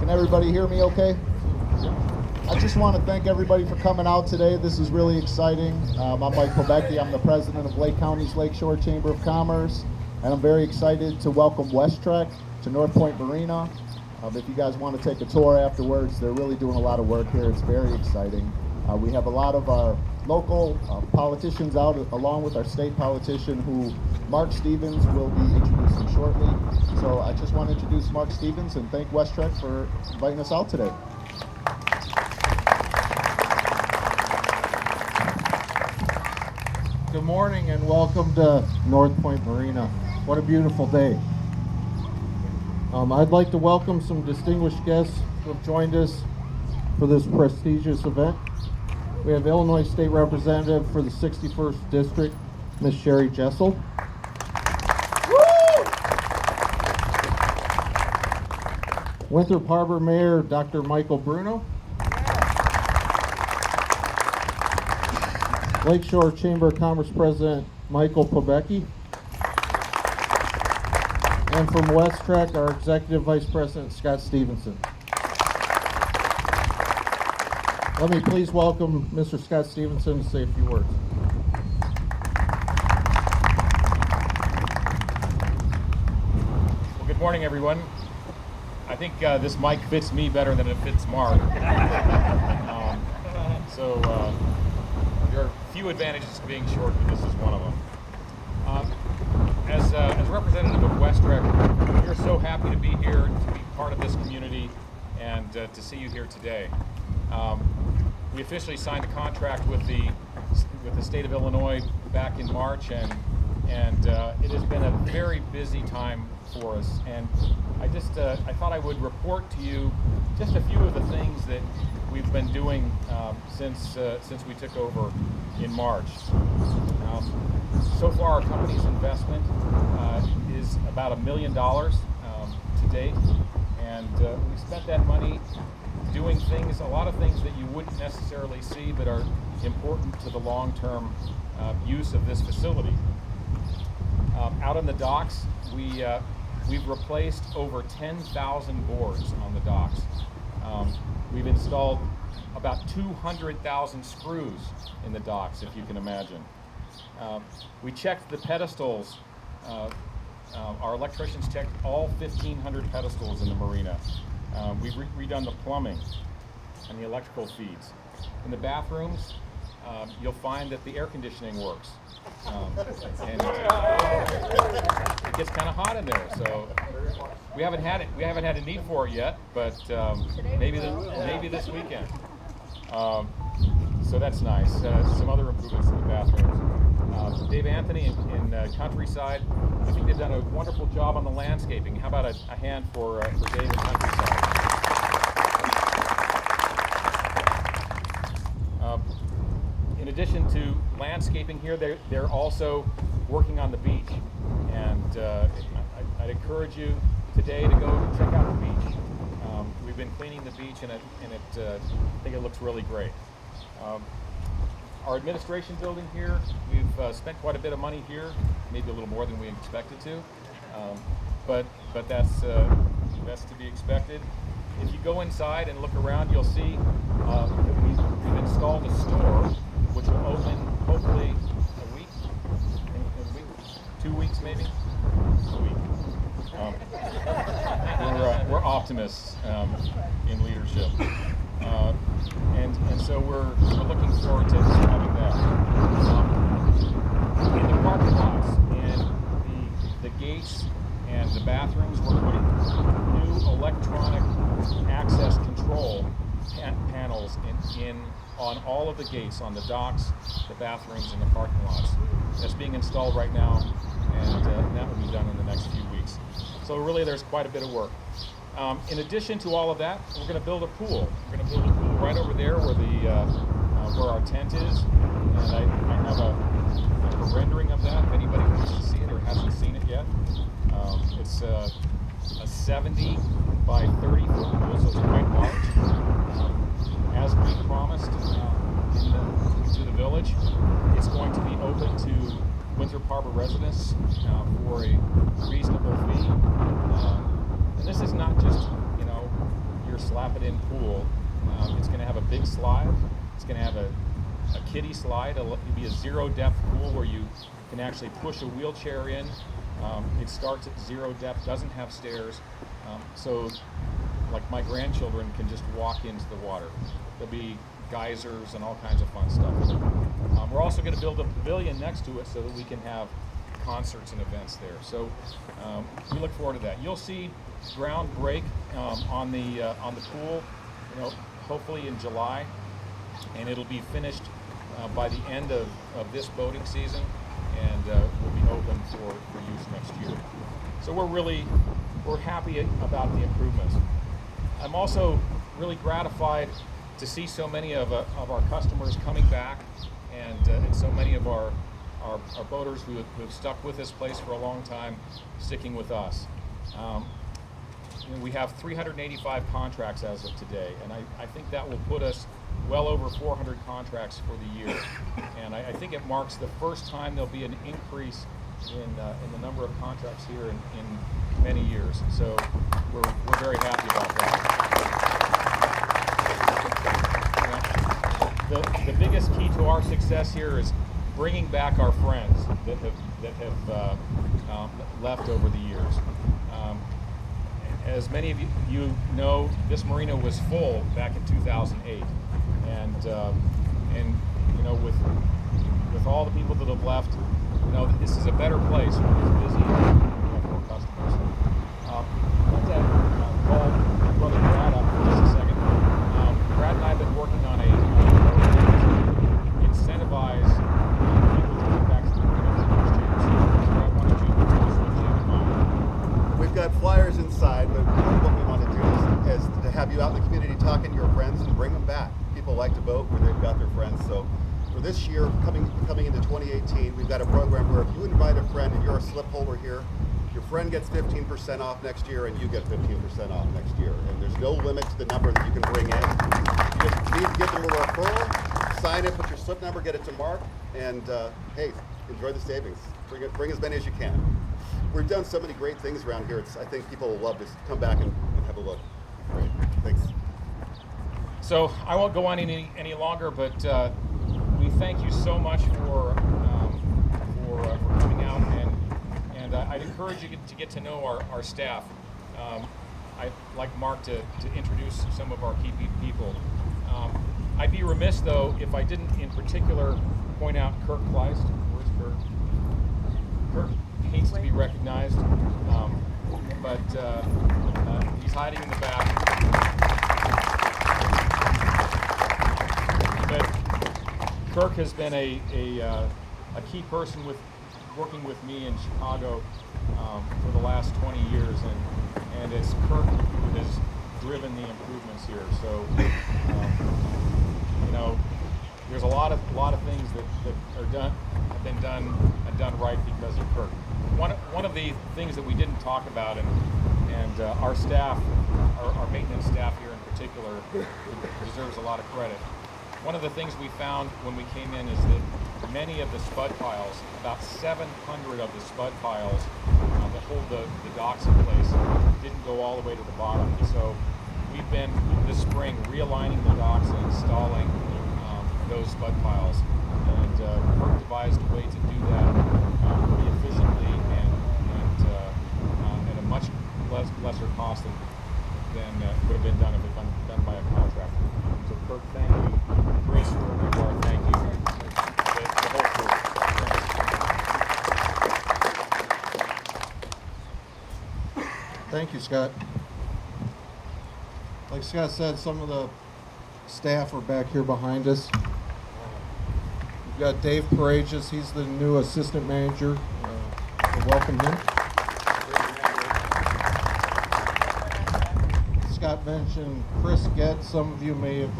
Can everybody hear me okay? I just want to thank everybody for coming out today. This is really exciting. I'm Mike Pobecki. I'm the president of Lake County's Lakeshore Chamber of Commerce, and I'm very excited to welcome Westrec to North Point Marina. If you guys want to take a tour afterwards, they're really doing a lot of work here. It's very exciting. We have a lot of our local politicians out, along with our state politician, who Mark Stevens will be introducing shortly. So I just want to introduce Mark Stevens and thank Westrec for inviting us out today. Good morning and welcome to North Point Marina. What a beautiful day. I'd like to welcome some distinguished guests who have joined us for this prestigious event. We have Illinois State Representative for the 61st District, Ms. Sherry Jessel. Winthrop Harbor Mayor, Dr. Michael Bruno. Lakeshore Chamber of Commerce President Michael Pobecki. And from Westrec, our Executive Vice President Scott Stevenson. Let me please welcome Mr. Scott Stevenson to say a few words. Well, good morning, everyone. I think this mic fits me better than it fits Mark. There are a few advantages to being short, but this is one of them. As representative of Westrec, we're so happy to be here, to be part of this community, and to see you here today. We officially signed a contract with the state of Illinois back in March, and it has been a very busy time for us. And I thought I would report to you just a few of the things that we've been doing since we took over in March. So far, our company's investment is about $1 million to date, and we spent that money doing things, a lot of things that you wouldn't necessarily see, but are important to the long-term use of this facility. Out on the docks, we've replaced over 10,000 boards on the docks. We've installed about 200,000 screws in the docks, if you can imagine. We checked the pedestals. Our electricians checked all 1,500 pedestals in the marina. We've redone the plumbing and the electrical feeds. In the bathrooms, you'll find that the air conditioning works. And it gets kind of hot in there, so we haven't had a need for it yet, but maybe this weekend. So that's nice. Some other improvements in the bathrooms. Dave Anthony in Countryside, I think they've done a wonderful job on the landscaping. How about a hand for Dave in Countryside? In addition to landscaping here, they're also working on the beach, and I'd encourage you today to go check out the beach. We've been cleaning the beach, and I think it looks really great. Our administration building here, we've spent quite a bit of money here, maybe a little more than we expected to, but that's to be expected. If you go inside and look around, you'll see that we've installed a store which will open hopefully a week, 2 weeks maybe, a week. We're optimists in leadership. And so we're looking forward to having that. In the parking lots and the gates and the bathrooms, we're putting new electronic access control panels in on all of the gates, on the docks, the bathrooms, and the parking lots. That's being installed right now, and that will be done in the next few weeks. So really, there's quite a bit of work. In addition to all of that, we're going to build a pool. We're going to build a pool right over there where our tent is, and I have a rendering of that if anybody wants to see it or hasn't seen it yet. It's a 70 by 30 foot pool, so it's quite large. As we promised to the village, it's going to be open to Winthrop Harbor residents for a reasonable fee. And this is not just, your drive-in pool. It's going to have a big slide. It's going to have a kiddie slide. It'll be a zero-depth pool where you can actually push a wheelchair in. It starts at zero depth, doesn't have stairs, so like my grandchildren can just walk into the water. There'll be geysers and all kinds of fun stuff. We're also going to build a pavilion next to it so that we can have concerts and events there. So we look forward to that. You'll see ground break on the pool, hopefully in July, and it'll be finished by the end of this boating season, and will be open for use next year. So we're happy about the improvements. I'm also really gratified to see so many of our customers coming back, and so many of our boaters who have stuck with this place for a long time, sticking with us. We have 385 contracts as of today, and I think that will put us well over 400 contracts for the year. And I think it marks the first time there'll be an increase in the number of contracts here in many years. So we're very happy about that. The biggest key to our success here is bringing back our friends that have left over the years. As many of you know, this marina was full back in 2008, and with all the people that have left, this is a better place when it's busy and we have more customers. I'd like to call my brother Brad up for just a second. Brad and I have been working on a program to incentivize people to get back to the marina next year. So Brad, why don't you tell us what's going on? We've got flyers inside, but what we want to do is to have you out in the community talking to your friends and bring them back. People like to boat where they've got their friends. So for this year, coming into 2018, we've got a program where if you invite a friend and you're a slip holder here, your friend gets 15% off next year and you get 15% off next year. And there's no limit to the number that you can bring in. You just need to give them a referral, sign it, put your slip number, get it to Mark, and hey, enjoy the savings. Bring as many as you can. We've done so many great things around here. I think people will love to come back and have a look. Great, thanks. So I won't go on any longer, but we thank you so much for coming out, and I'd encourage you to get to know our staff. I'd like Mark to introduce some of our key people. I'd be remiss, though, if I didn't in particular point out Kirk Kleist. Where's Kirk? Kirk hates to be recognized, but he's hiding in the back. But Kirk has been a key person working with me in Chicago for the last 20 years, and it's Kirk who has driven the improvements here. So there's a lot of things that have been done right because of Kirk. One of the things that we didn't talk about, and our staff, our maintenance staff here in particular, deserves a lot of credit. One of the things we found when we came in is that many of the spud piles, about 700 of the spud piles that hold the docks in place, didn't go all the way to the bottom. So we've been this spring realigning the docks and installing those spud piles, and Kirk devised a way to do that pretty efficiently and at a much lesser cost than would have been done if it been done by a contractor. So Kirk, thank you. Grace, wherever you are, thank you. The whole crew. Thank you, Scott. Like Scott said, some of the staff are back here behind us. We've got Dave Courageous. He's the new assistant manager. So welcome him. Scott mentioned Chris Getz. Some of you may have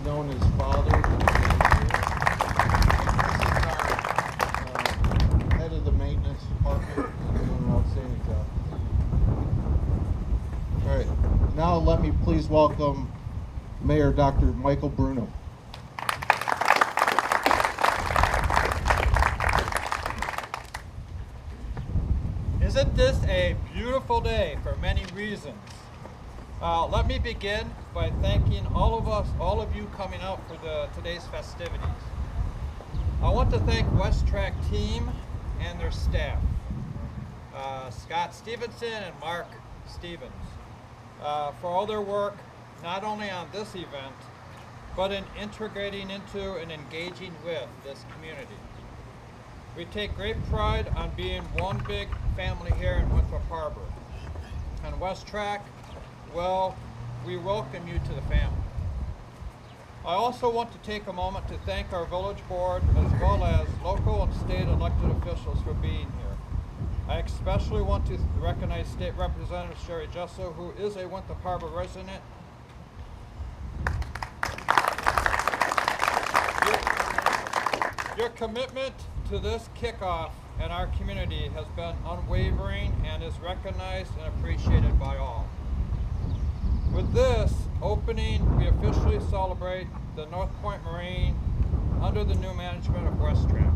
known his father. Head of the maintenance department. He's doing an outstanding job. All right. Now let me please welcome Mayor Dr. Michael Bruno. Isn't this a beautiful day for many reasons? Let me begin by thanking all of you coming out for today's festivities. I want to thank Westrec team and their staff, Scott Stevenson and Mark Stevens, for all their work, not only on this event, but in integrating into and engaging with this community. We take great pride on being one big family here in Winthrop Harbor. And Westrec, well, we welcome you to the family. I also want to take a moment to thank our village board as well as local and state elected officials for being here. I especially want to recognize State Representative Sherry Jesso, who is a Winthrop Harbor resident. Your commitment to this kickoff and our community has been unwavering and is recognized and appreciated by all. With this opening, we officially celebrate the North Point Marina under the new management of Westrec.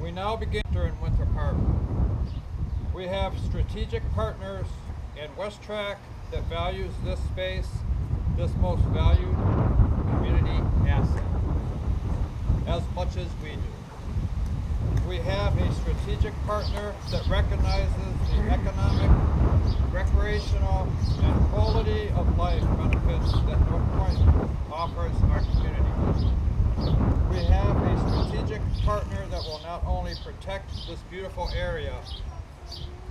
We now begin in Winthrop Harbor. We have strategic partners in Westrec that values this space, this most valued community asset, as much as we do. We have a strategic partner that recognizes the economic, recreational, and quality of life benefits that North Point offers our community. We have a strategic partner that will not only protect this beautiful area,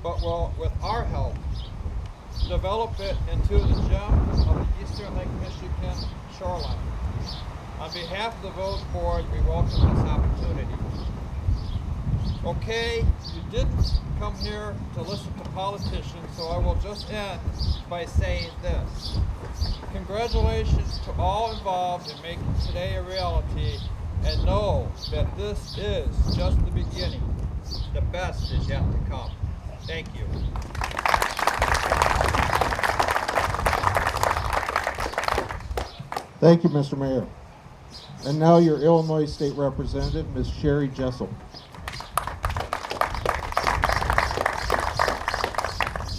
but will, with our help, develop it into the gem of the Eastern Lake Michigan shoreline. On behalf of the village board, we welcome this opportunity. Okay, you didn't come here to listen to politicians, so I will just end by saying this. Congratulations to all involved in making today a reality, and know that this is just the beginning. The best is yet to come. Thank you. Thank you, Mr. Mayor. And now your Illinois State Representative, Ms. Sherry Jesso.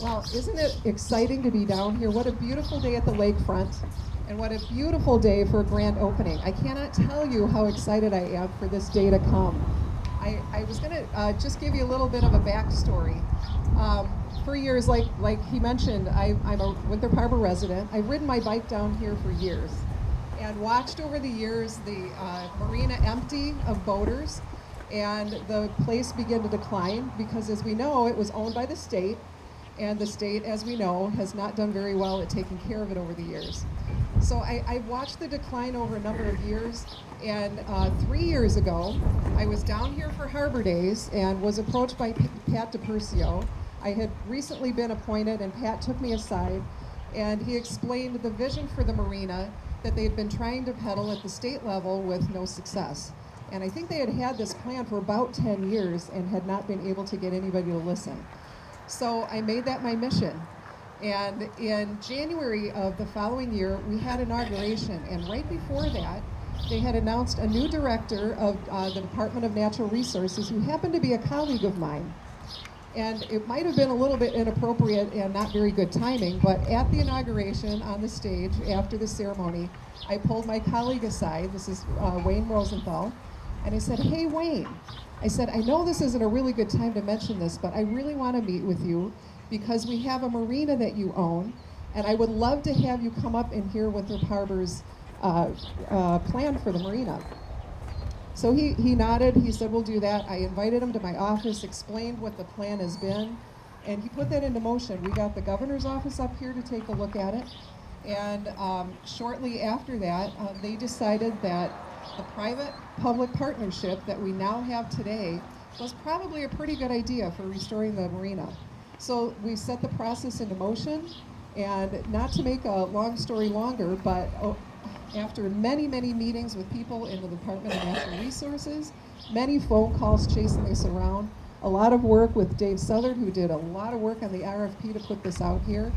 Wow, isn't it exciting to be down here? What a beautiful day at the lakefront, and what a beautiful day for a grand opening. I cannot tell you how excited I am for this day to come. I was going to just give you a little bit of a backstory. For years, like he mentioned, I'm a Winthrop Harbor resident. I've ridden my bike down here for years and watched over the years the marina empty of boaters and the place begin to decline because, as we know, it was owned by the state, and the state, as we know, has not done very well at taking care of it over the years. So I watched the decline over a number of years, and 3 years ago, I was down here for Harbor Days and was approached by Pat DiPersio. I had recently been appointed, and Pat took me aside, and he explained the vision for the marina that they had been trying to peddle at the state level with no success. And I think they had had this plan for about 10 years and had not been able to get anybody to listen. So I made that my mission. And in January of the following year, we had inauguration. And right before that, they had announced a new director of the Department of Natural Resources, who happened to be a colleague of mine. And it might have been a little bit inappropriate and not very good timing, but at the inauguration on the stage after the ceremony, I pulled my colleague aside, this is Wayne Rosenthal, and I said, "Hey Wayne," I said, "I know this isn't a really good time to mention this, but I really want to meet with you because we have a marina that you own, and I would love to have you come up and hear Winthrop Harbor's plan for the marina." So he nodded, he said, "We'll do that." I invited him to my office, explained what the plan has been, and he put that into motion. We got the governor's office up here to take a look at it, and shortly after that, they decided that the private-public partnership that we now have today was probably a pretty good idea for restoring the marina. So we set the process into motion, and not to make a long story longer, but after many, many meetings with people in the Department of Natural Resources, many phone calls chasing us around, a lot of work with Dave Southard, who did a lot of work on the RFP to put this out here.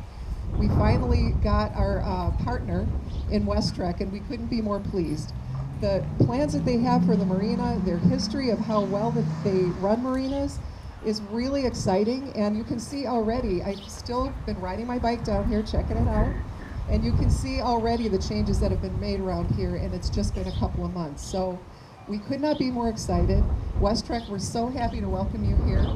We finally got our partner in Westrec, and we couldn't be more pleased. The plans that they have for the marina, their history of how well that they run marinas, is really exciting, and you can see already, I've still been riding my bike down here, checking it out, and you can see already the changes that have been made around here, and it's just been a couple of months. So we could not be more excited. Westrec, we're so happy to welcome you here,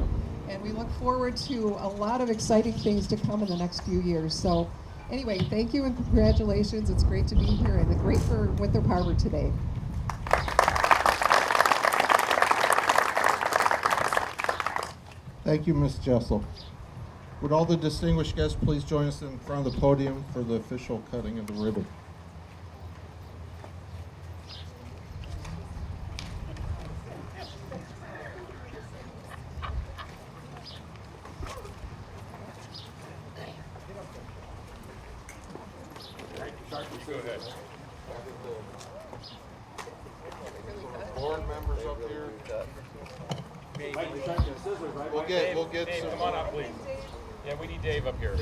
and we look forward to a lot of exciting things to come in the next few years. So anyway, thank you and congratulations. It's great to be here and great for Winthrop Harbor today. Thank you, Ms. Jessel. Would all the distinguished guests please join us in front of the podium for the official cutting of the ribbon? Go ahead. Board members up here. We'll get Dave, some. come on up, please. Yeah, we need Dave up here.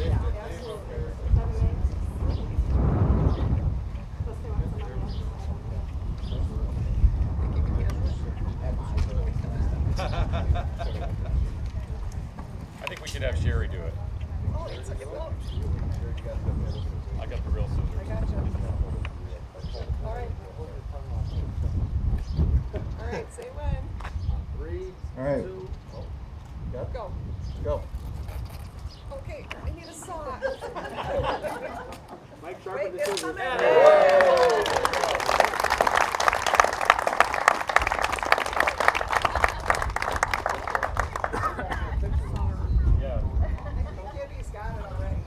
I think we should have Sherry do it. I got the real scissors. All right, say when. All right. Go. Go. Okay, I need a saw. Mike, sharpen the scissors. Yeah. Gibby's got it already.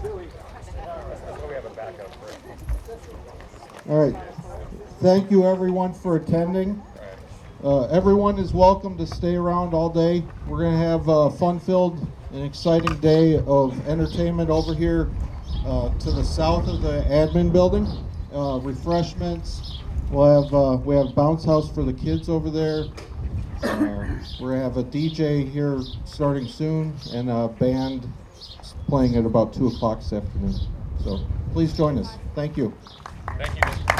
So we have a backup for it. All right. Thank you, everyone, for attending. Everyone is welcome to stay around all day. We're going to have a fun-filled and exciting day of entertainment over here to the south of the admin building. Refreshments. We have bounce house for the kids over there. We're going to have a DJ here starting soon and a band playing at about 2 o'clock this afternoon. So please join us. Thank you. Thank you.